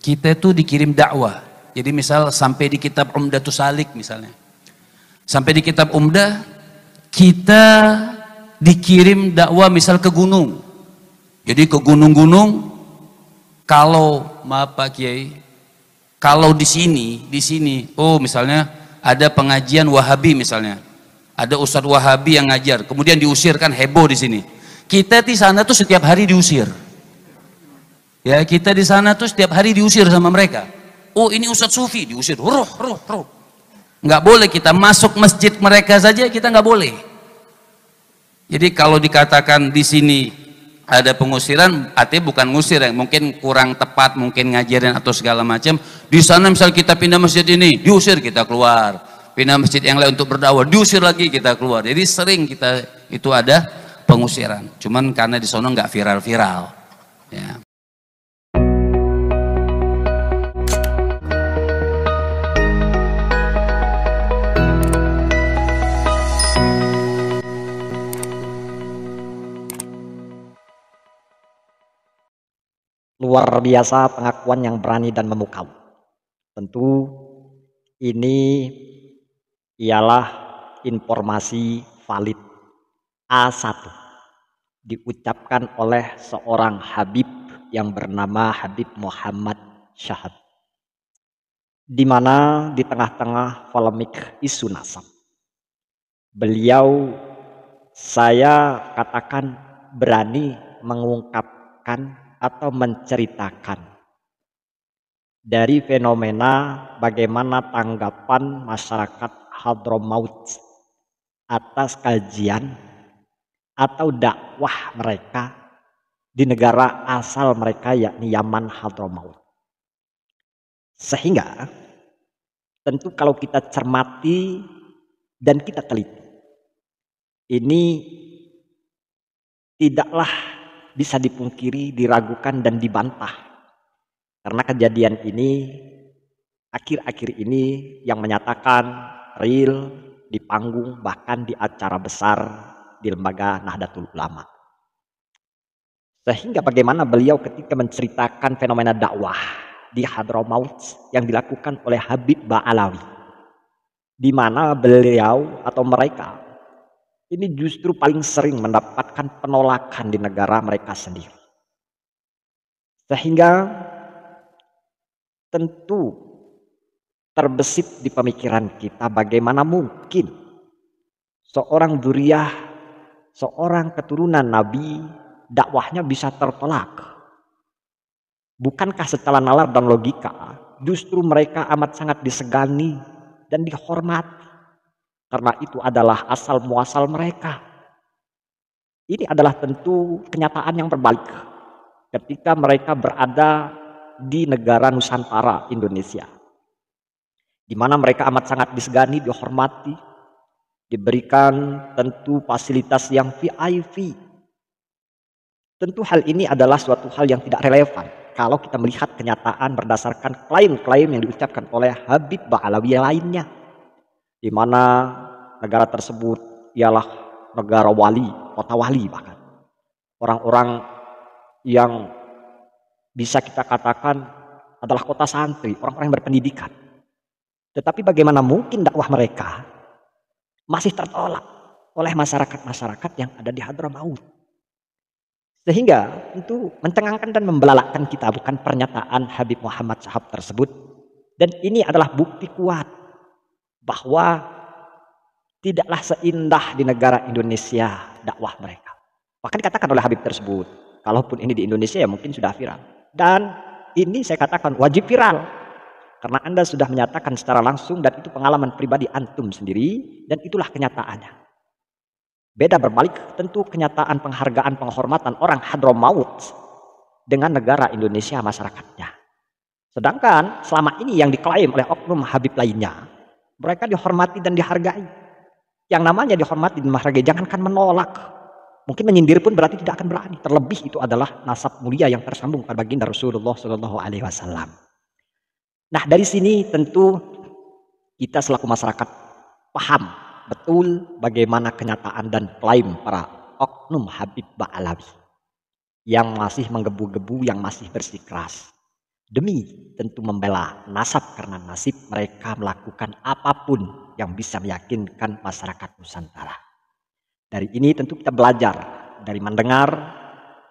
Kita itu dikirim dakwah. Jadi misal sampai di kitab Umdatus Salik misalnya. Sampai di kitab Umdah, kita dikirim dakwah misal ke gunung. Jadi ke gunung-gunung, kalau maaf Pak Kiai, kalau di sini, oh misalnya ada pengajian Wahabi misalnya. Ada Ustadz Wahabi yang ngajar, kemudian diusir, kan heboh di sini. Kita di sana tuh setiap hari diusir. Ya, kita di sana tuh setiap hari diusir sama mereka. Oh, ini Ustadz Sufi, diusir. Roh. Nggak boleh kita masuk masjid mereka saja, kita nggak boleh. Jadi kalau dikatakan di sini ada pengusiran, artinya bukan ngusir, ya. Mungkin kurang tepat, mungkin ngajarin atau segala macam. Di sana misal kita pindah masjid ini, diusir, kita keluar. Pindah masjid yang lain untuk berdakwah, diusir lagi, kita keluar. Jadi sering kita itu ada pengusiran. Cuman karena di sana nggak viral-viral. Ya. Luar biasa pengakuan yang berani dan memukau. Tentu ini ialah informasi valid A1 diucapkan oleh seorang Habib yang bernama Habib Muhammad Syahab, di mana di tengah-tengah polemik isu nasab beliau, saya katakan, berani mengungkapkan atau menceritakan dari fenomena bagaimana tanggapan masyarakat Hadramaut atas kajian atau dakwah mereka di negara asal mereka, yakni Yaman Hadramaut. Sehingga tentu kalau kita cermati dan kita teliti, ini tidaklah bisa dipungkiri, diragukan dan dibantah, karena kejadian ini akhir-akhir ini yang menyatakan real di panggung, bahkan di acara besar di lembaga Nahdlatul Ulama. Sehingga bagaimana beliau ketika menceritakan fenomena dakwah di Hadramaut yang dilakukan oleh Habib Ba'alawi, di mana beliau atau mereka ini justru paling sering mendapatkan penolakan di negara mereka sendiri. Sehingga tentu terbesit di pemikiran kita, bagaimana mungkin seorang dzurriyyah, seorang keturunan Nabi, dakwahnya bisa tertolak. Bukankah secara nalar dan logika justru mereka amat sangat disegani dan dihormati, karena itu adalah asal muasal mereka. Ini adalah tentu kenyataan yang berbalik ketika mereka berada di negara Nusantara Indonesia, di mana mereka amat sangat disegani, dihormati, diberikan tentu fasilitas yang VIP. Tentu hal ini adalah suatu hal yang tidak relevan kalau kita melihat kenyataan berdasarkan klaim-klaim yang diucapkan oleh Habib Ba'alawi lainnya, di mana negara tersebut ialah negara wali, kota wali, bahkan orang-orang yang bisa kita katakan adalah kota santri, orang-orang yang berpendidikan. Tetapi bagaimana mungkin dakwah mereka masih tertolak oleh masyarakat-masyarakat yang ada di Hadramaut? Sehingga itu mencengangkan dan membelalakkan kita, bukan pernyataan Habib Muhammad Syahab tersebut. Dan ini adalah bukti kuat bahwa tidaklah seindah di negara Indonesia dakwah mereka. Bahkan dikatakan oleh Habib tersebut, kalaupun ini di Indonesia ya mungkin sudah viral. Dan ini saya katakan wajib viral, karena Anda sudah menyatakan secara langsung dan itu pengalaman pribadi antum sendiri, dan itulah kenyataannya. Beda berbalik tentu kenyataan penghargaan penghormatan orang Hadramaut dengan negara Indonesia masyarakatnya. Sedangkan selama ini yang diklaim oleh oknum Habib lainnya, mereka dihormati dan dihargai. Yang namanya dihormati dan dihargai, jangankan menolak, mungkin menyindir pun berarti tidak akan berani. Terlebih itu adalah nasab mulia yang tersambung pada baginda Rasulullah Shallallahu Alaihi Wasallam. Nah, dari sini tentu kita selaku masyarakat paham betul bagaimana kenyataan dan klaim para oknum Habib Ba'alawi yang masih menggebu-gebu, yang masih bersikeras. demi tentu membela nasab, karena nasib mereka melakukan apapun yang bisa meyakinkan masyarakat Nusantara. Dari ini tentu kita belajar, dari mendengar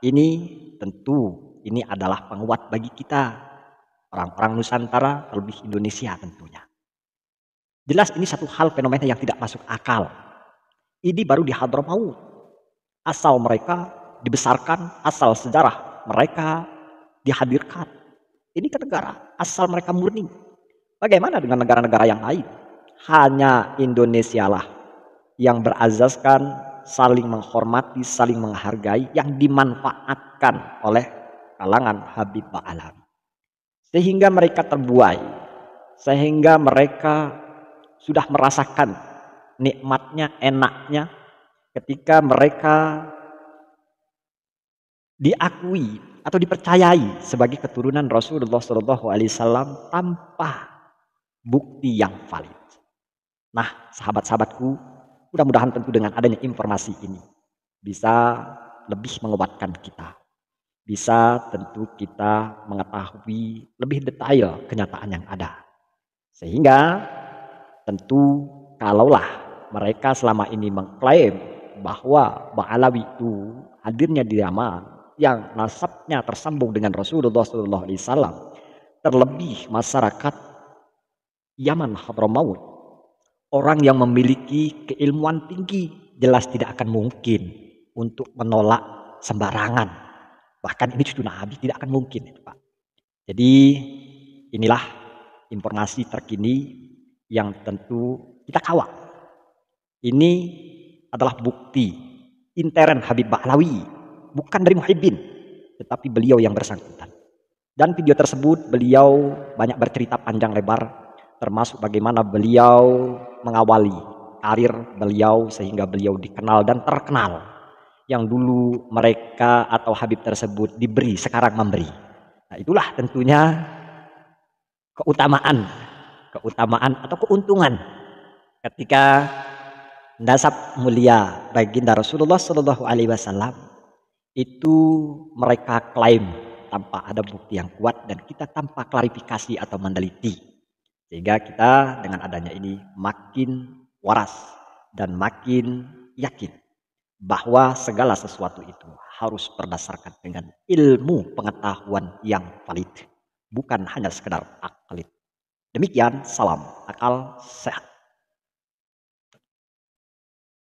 ini tentu ini adalah penguat bagi kita, orang-orang Nusantara, terlebih Indonesia tentunya. Jelas ini satu hal fenomena yang tidak masuk akal. Ini baru di Hadramaut. Asal mereka dibesarkan, asal sejarah mereka dihadirkan. Ini ke negara, asal mereka murni. Bagaimana dengan negara-negara yang lain? Hanya Indonesia lah yang berazaskan saling menghormati, saling menghargai, yang dimanfaatkan oleh kalangan Habib Ba'alawi. Sehingga mereka terbuai, sehingga mereka sudah merasakan nikmatnya, enaknya ketika mereka diakui atau dipercayai sebagai keturunan Rasulullah SAW tanpa bukti yang valid. Nah, sahabat-sahabatku, mudah-mudahan tentu dengan adanya informasi ini bisa lebih menguatkan kita. Bisa tentu kita mengetahui lebih detail kenyataan yang ada. Sehingga tentu kalaulah mereka selama ini mengklaim bahwa Ba'alawi itu hadirnya di Yaman yang nasabnya tersambung dengan Rasulullah SAW, terlebih masyarakat Yaman Hadramaut, orang yang memiliki keilmuan tinggi, jelas tidak akan mungkin untuk menolak sembarangan. Bahkan ini cucu Nabi, tidak akan mungkin itu, Pak. Jadi inilah informasi terkini yang tentu kita kawal. Ini adalah bukti intern Habib Ba'alawi, bukan dari Muhyiddin, tetapi beliau yang bersangkutan. Dan video tersebut beliau banyak bercerita panjang lebar, termasuk bagaimana beliau mengawali karir beliau sehingga beliau dikenal dan terkenal. Yang dulu mereka atau Habib tersebut diberi, sekarang memberi. Nah, itulah tentunya keutamaan atau keuntungan ketika nasab mulia baginda Rasulullah SAW itu mereka klaim tanpa ada bukti yang kuat dan kita tanpa klarifikasi atau meneliti, sehingga kita dengan adanya ini makin waras dan makin yakin bahwa segala sesuatu itu harus berdasarkan dengan ilmu pengetahuan yang valid, bukan hanya sekedar akal. Demikian, salam akal sehat.